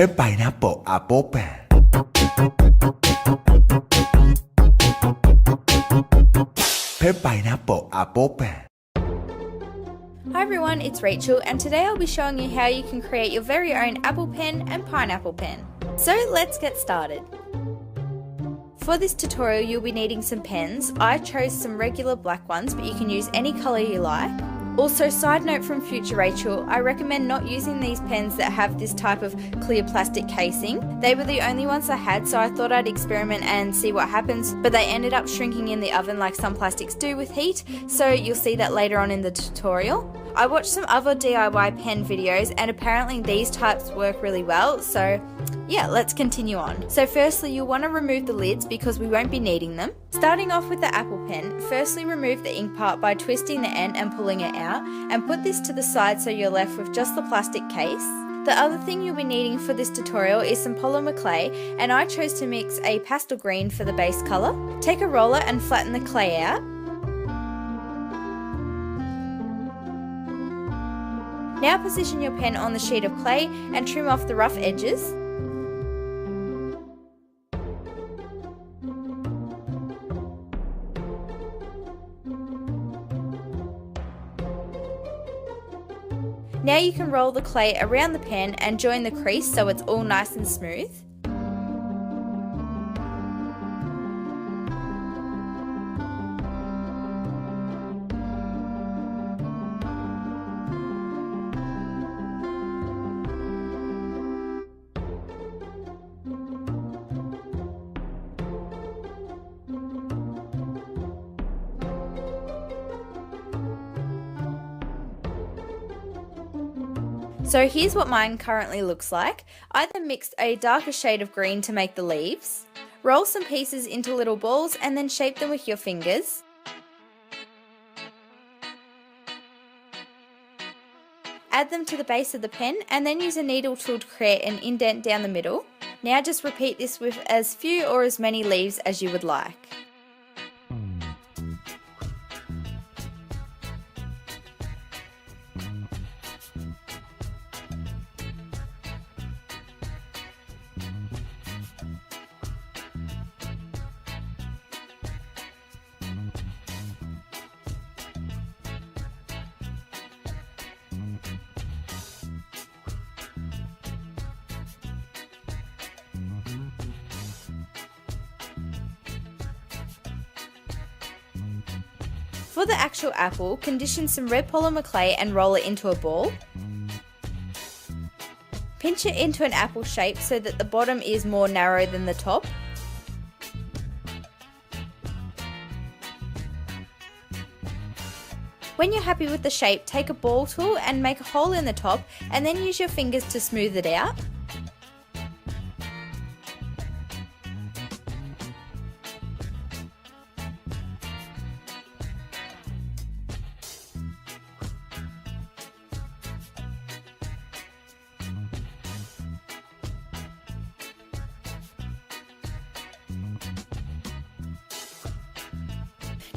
pineapple apple pen. Pineapple apple pen. Hi everyone, it's Rachel and today I'll be showing you how you can create your very own apple pen and pineapple pen. So let's get started. For this tutorial you'll be needing some pens. I chose some regular black ones but you can use any colour you like. Also, side note from future Rachel, I recommend not using these pens that have this type of clear plastic casing. They were the only ones I had, so I thought I'd experiment and see what happens, but they ended up shrinking in the oven like some plastics do with heat, so you'll see that later on in the tutorial. I watched some other DIY pen videos and apparently these types work really well, so yeah, let's continue on. So firstly, you'll want to remove the lids because we won't be needing them. Starting off with the apple pen, firstly remove the ink part by twisting the end and pulling it out, and put this to the side so you're left with just the plastic case. The other thing you'll be needing for this tutorial is some polymer clay, and I chose to mix a pastel green for the base colour. Take a roller and flatten the clay out. Now position your pen on the sheet of clay and trim off the rough edges. Now you can roll the clay around the pen and join the crease so it's all nice and smooth. So here's what mine currently looks like. I then mixed a darker shade of green to make the leaves. Roll some pieces into little balls and then shape them with your fingers. Add them to the base of the pen and then use a needle tool to create an indent down the middle. Now just repeat this with as few or as many leaves as you would like. For the actual apple, condition some red polymer clay and roll it into a ball. Pinch it into an apple shape so that the bottom is more narrow than the top. When you're happy with the shape, take a ball tool and make a hole in the top and then use your fingers to smooth it out.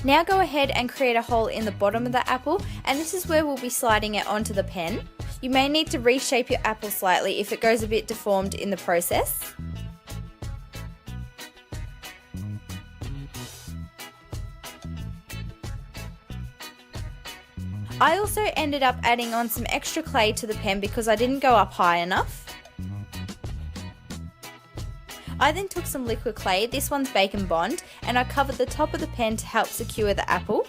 Now go ahead and create a hole in the bottom of the apple, and this is where we'll be sliding it onto the pen. You may need to reshape your apple slightly if it goes a bit deformed in the process. I also ended up adding on some extra clay to the pen because I didn't go up high enough. I then took some liquid clay, this one's Bacon Bond, and I covered the top of the pen to help secure the apple.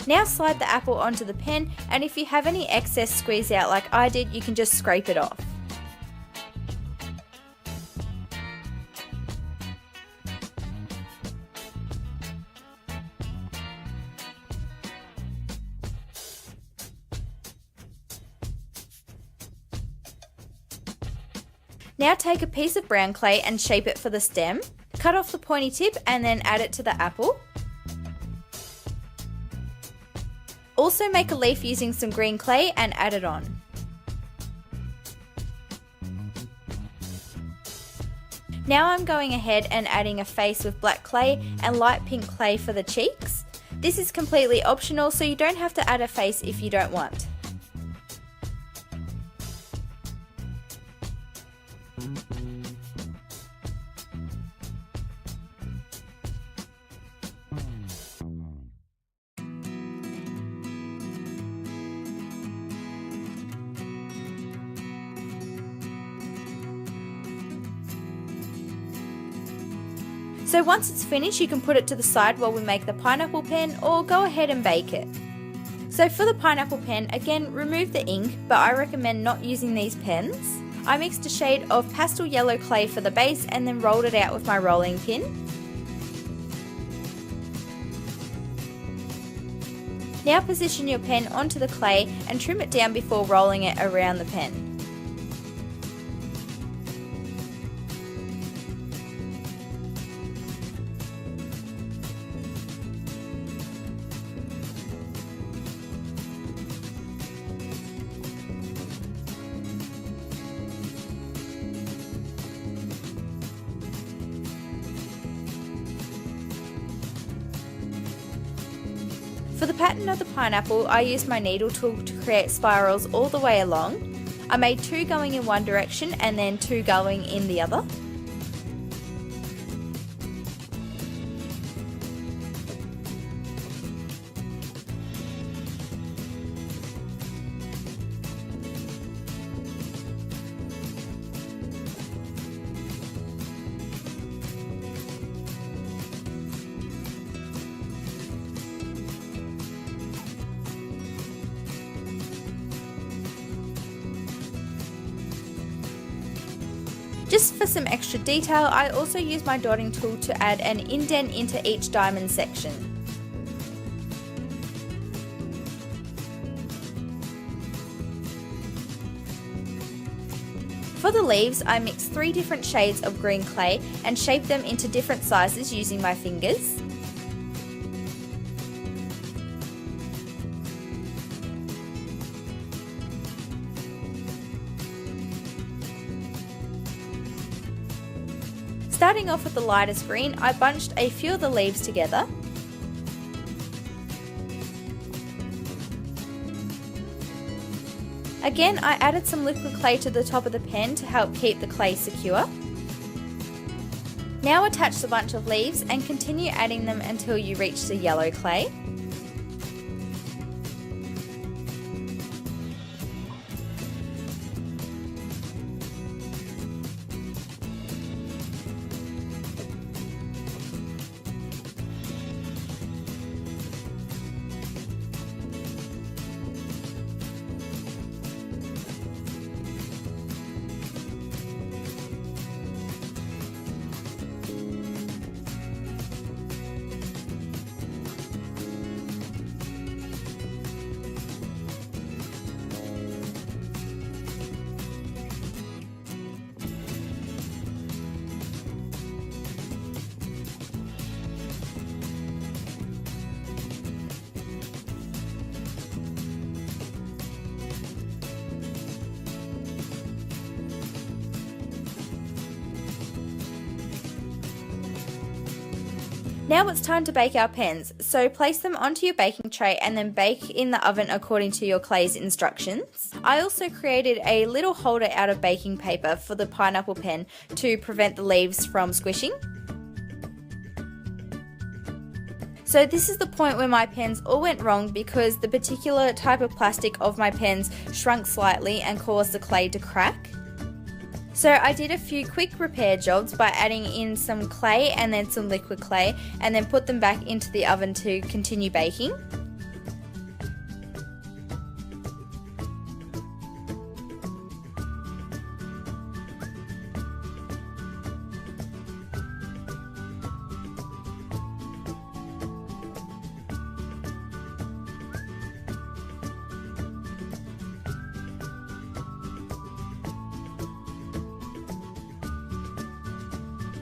Now slide the apple onto the pen, and if you have any excess squeeze out like I did, you can just scrape it off. Now take a piece of brown clay and shape it for the stem. Cut off the pointy tip and then add it to the apple. Also make a leaf using some green clay and add it on. Now I'm going ahead and adding a face with black clay and light pink clay for the cheeks. This is completely optional, so you don't have to add a face if you don't want. So once it's finished, you can put it to the side while we make the pineapple pen, or go ahead and bake it. So for the pineapple pen, again, remove the ink, but I recommend not using these pens. I mixed a shade of pastel yellow clay for the base and then rolled it out with my rolling pin. Now position your pen onto the clay and trim it down before rolling it around the pen. For the pattern of the pineapple, I used my needle tool to create spirals all the way along. I made 2 going in one direction and then 2 going in the other. Just for some extra detail, I also used my dotting tool to add an indent into each diamond section. For the leaves, I mixed 3 different shades of green clay and shaped them into different sizes using my fingers. Starting off with the lightest green, I bunched a few of the leaves together. Again, I added some liquid clay to the top of the pen to help keep the clay secure. Now attach the bunch of leaves and continue adding them until you reach the yellow clay. Now it's time to bake our pens, so place them onto your baking tray and then bake in the oven according to your clay's instructions. I also created a little holder out of baking paper for the pineapple pen to prevent the leaves from squishing. So this is the point where my pens all went wrong because the particular type of plastic of my pens shrunk slightly and caused the clay to crack. So I did a few quick repair jobs by adding in some clay and then some liquid clay and then put them back into the oven to continue baking.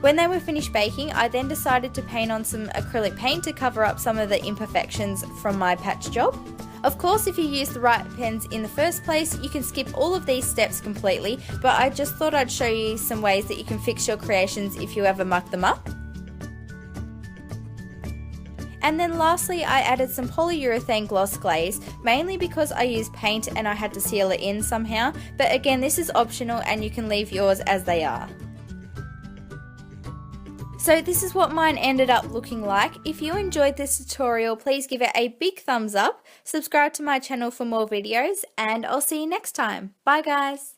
When they were finished baking, I then decided to paint on some acrylic paint to cover up some of the imperfections from my patch job. Of course, if you use the right pens in the first place, you can skip all of these steps completely, but I just thought I'd show you some ways that you can fix your creations if you ever muck them up. And then lastly, I added some polyurethane gloss glaze, mainly because I used paint and I had to seal it in somehow, but again, this is optional and you can leave yours as they are. So this is what mine ended up looking like. If you enjoyed this tutorial, please give it a big thumbs up, subscribe to my channel for more videos, and I'll see you next time. Bye guys!